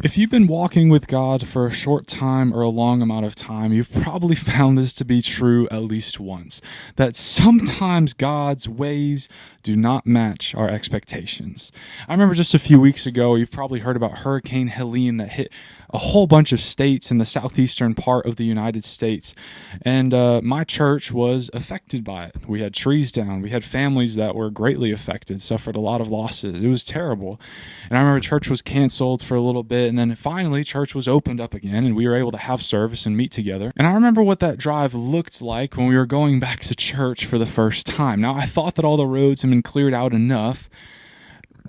If you've been walking with God for a short time or a long amount of time, you've probably found this to be true at least once, that sometimes God's ways do not match our expectations. I remember just a few weeks ago, you've probably heard about Hurricane Helene that hit a whole bunch of states in the southeastern part of the United States. And my church was affected by it. We had trees down. We had families that were greatly affected, suffered a lot of losses. It was terrible. And I remember church was canceled for a little bit, and then finally church was opened up again, and we were able to have service and meet together. And I remember what that drive looked like when we were going back to church for the first time. Now, I thought that all the roads had been cleared out enough,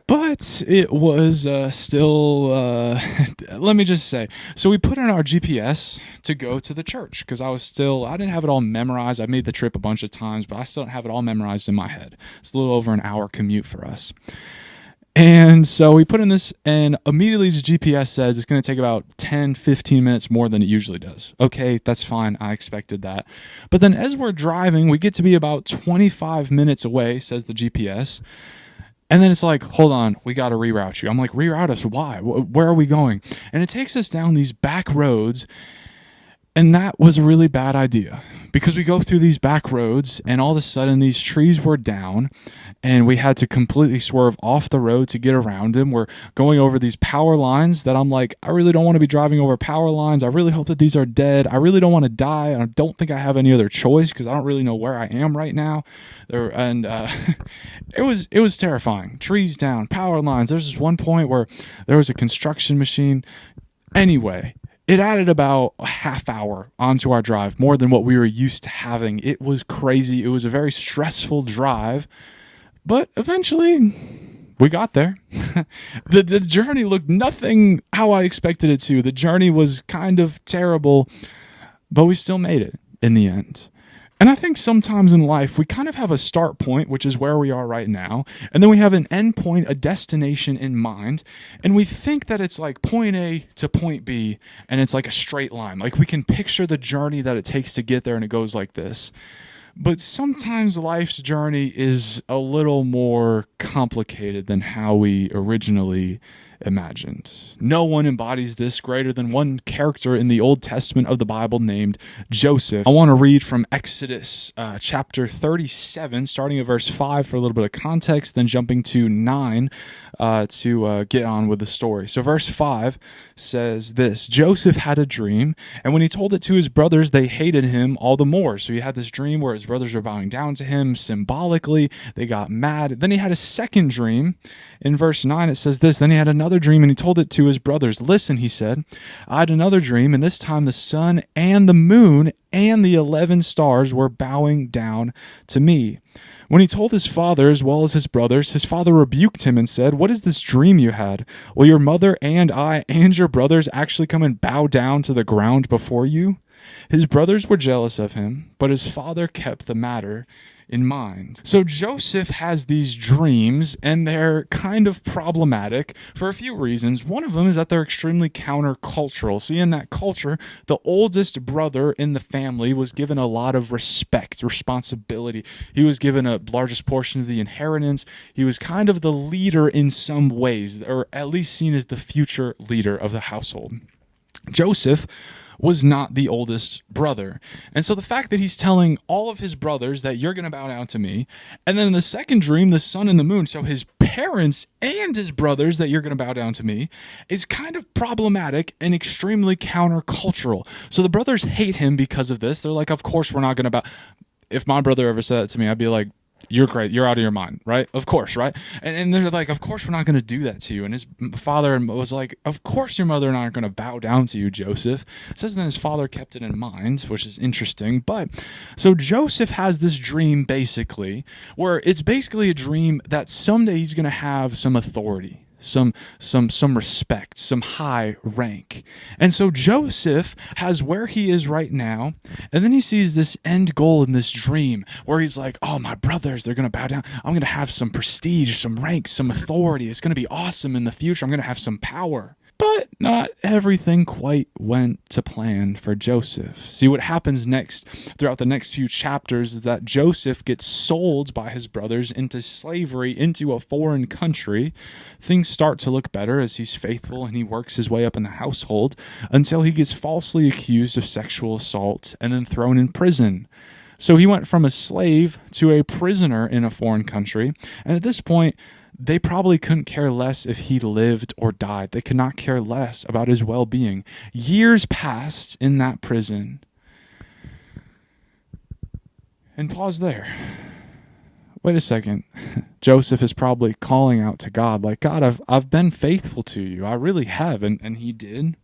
but it was still, let me just say. So we put in our GPS to go to the church because I didn't have it all memorized. I made the trip a bunch of times, but I still don't have it all memorized in my head. It's a little over an hour commute for us. And so we put in this, and immediately the GPS says it's going to take about 10, 15 minutes more than it usually does. Okay, that's fine. I expected that. But then as we're driving, we get to be about 25 minutes away, says the GPS. And then it's like, hold on, we got to reroute you. I'm like, reroute us? Why? Where are we going? And it takes us down these back roads. And that was a really bad idea because we go through these back roads and all of a sudden these trees were down and we had to completely swerve off the road to get around them. We're going over these power lines that I'm like, I really don't want to be driving over power lines. I really hope that these are dead. I really don't want to die. I don't think I have any other choice because I don't really know where I am right now. It was terrifying. Trees down, power lines. There's this one point where there was a construction machine. Anyway, it added about a half hour onto our drive, more than what we were used to having. It was crazy. It was a very stressful drive, but eventually we got there. The journey looked nothing how I expected it to. The journey was kind of terrible, but we still made it in the end. And I think sometimes in life, we kind of have a start point, which is where we are right now. And then we have an end point, a destination in mind. And we think that it's like point A to point B, and it's like a straight line. Like we can picture the journey that it takes to get there, and it goes like this. But sometimes life's journey is a little more complicated than how we originally imagined. No one embodies this greater than one character in the Old Testament of the Bible named Joseph. I want to read from Exodus chapter 37, starting at verse 5 for a little bit of context, then jumping to 9 to get on with the story. So verse 5 says this: Joseph had a dream, and when he told it to his brothers, they hated him all the more. So he had this dream where his brothers were bowing down to him symbolically. They got mad. Then he had a second dream. In verse 9 it says this: Then he had another dream, and he told it to his brothers. Listen, he said, I had another dream, and this time the sun and the moon and the 11 stars were bowing down to me. When he told his father as well as his brothers, his father rebuked him and said, What is this dream you had? Will your mother and I and your brothers actually come and bow down to the ground before you? His brothers were jealous of him, but his father kept the matter in mind. So Joseph has these dreams, and they're kind of problematic for a few reasons. One of them is that they're extremely countercultural. See, in that culture, the oldest brother in the family was given a lot of respect, responsibility. He was given a largest portion of the inheritance. He was kind of the leader in some ways, or at least seen as the future leader of the household. Joseph was not the oldest brother. And so the fact that he's telling all of his brothers that you're going to bow down to me, and then in the second dream, the sun and the moon, so his parents and his brothers that you're going to bow down to me, is kind of problematic and extremely countercultural. So the brothers hate him because of this. They're like, of course we're not going to bow. If my brother ever said that to me, I'd be like, you're great. You're out of your mind, right? Of course, right? And they're like, of course we're not going to do that to you. And his father was like, of course your mother and I aren't going to bow down to you, Joseph. It says then his father kept it in mind, which is interesting. But so Joseph has this dream basically, where it's basically a dream that someday he's going to have some authority, some respect, some high rank. And so Joseph has where he is right now, and then he sees this end goal in this dream where he's like, oh, my brothers, they're going to bow down. I'm going to have some prestige, some rank, some authority. It's going to be awesome in the future. I'm going to have some power. But not everything quite went to plan for Joseph. See, what happens next throughout the next few chapters is that Joseph gets sold by his brothers into slavery into a foreign country. Things start to look better as he's faithful and he works his way up in the household until he gets falsely accused of sexual assault and then thrown in prison. So he went from a slave to a prisoner in a foreign country. And at this point, they probably couldn't care less if he lived or died. They could not care less about his well-being. Years passed in that prison. And pause there. Wait a second. Joseph is probably calling out to God, like, God, I've been faithful to you. I really have. And he did.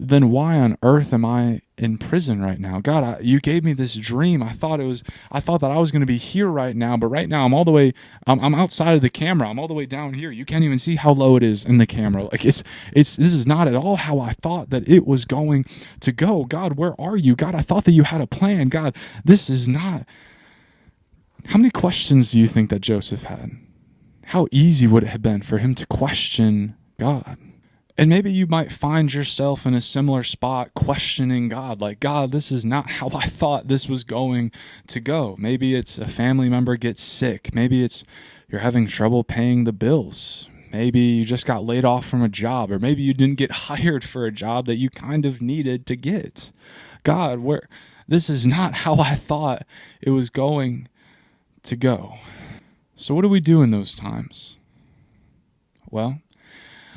Then why on earth am I in prison right now? God, you gave me this dream. I thought that I was going to be here right now, but right now I'm outside of the camera. I'm all the way down here. You can't even see how low it is in the camera. Like this is not at all how I thought that it was going to go. God, where are you? God, I thought that you had a plan. God, this is not. How many questions do you think that Joseph had? How easy would it have been for him to question God? And maybe you might find yourself in a similar spot questioning God, like, God, this is not how I thought this was going to go. Maybe it's a family member gets sick. Maybe it's you're having trouble paying the bills. Maybe you just got laid off from a job, or maybe you didn't get hired for a job that you kind of needed to get. God, this is not how I thought it was going to go. So what do we do in those times? Well,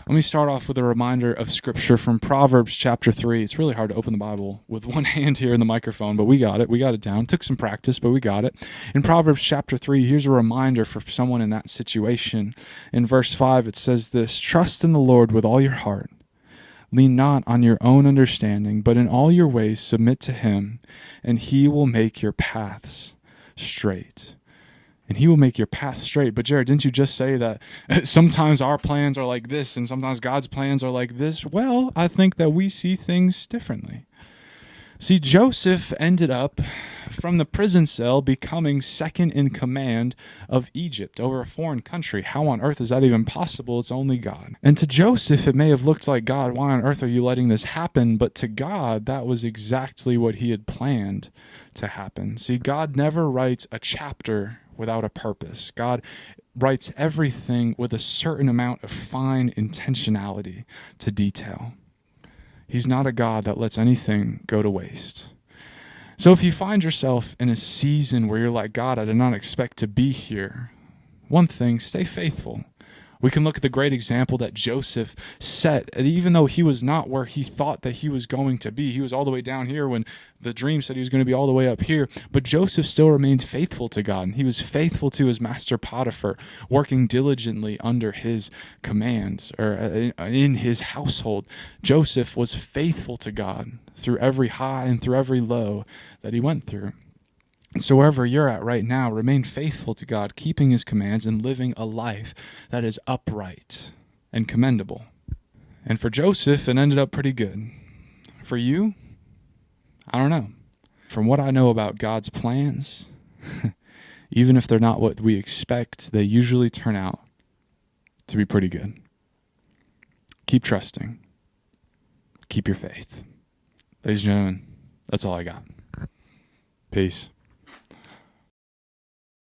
let me start off with a reminder of scripture from Proverbs chapter 3. It's really hard to open the Bible with one hand here in the microphone, but we got it. We got it down. Took some practice, but we got it. In Proverbs chapter 3, here's a reminder for someone in that situation. In verse 5, it says this: trust in the Lord with all your heart. Lean not on your own understanding, but in all your ways submit to him, and he will make your paths straight. And he will make your path straight. But Jared, didn't you just say that sometimes our plans are like this and sometimes God's plans are like this? Well, I think that we see things differently. See, Joseph ended up from the prison cell becoming second in command of Egypt over a foreign country. How on earth is that even possible? It's only God. And to Joseph, it may have looked like, God, why on earth are you letting this happen? But to God, that was exactly what he had planned to happen. See, God never writes a chapter without a purpose. God writes everything with a certain amount of fine intentionality to detail. He's not a God that lets anything go to waste. So if you find yourself in a season where you're like, God, I did not expect to be here, one thing, stay faithful. We can look at the great example that Joseph set. Even though he was not where he thought that he was going to be, he was all the way down here when the dream said he was going to be all the way up here. But Joseph still remained faithful to God. And he was faithful to his master Potiphar, working diligently under his commands or in his household. Joseph was faithful to God through every high and through every low that he went through. So wherever you're at right now, remain faithful to God, keeping his commands and living a life that is upright and commendable. And for Joseph, it ended up pretty good. For you, I don't know. From what I know about God's plans, even if they're not what we expect, they usually turn out to be pretty good. Keep trusting. Keep your faith. Ladies and gentlemen, that's all I got. Peace.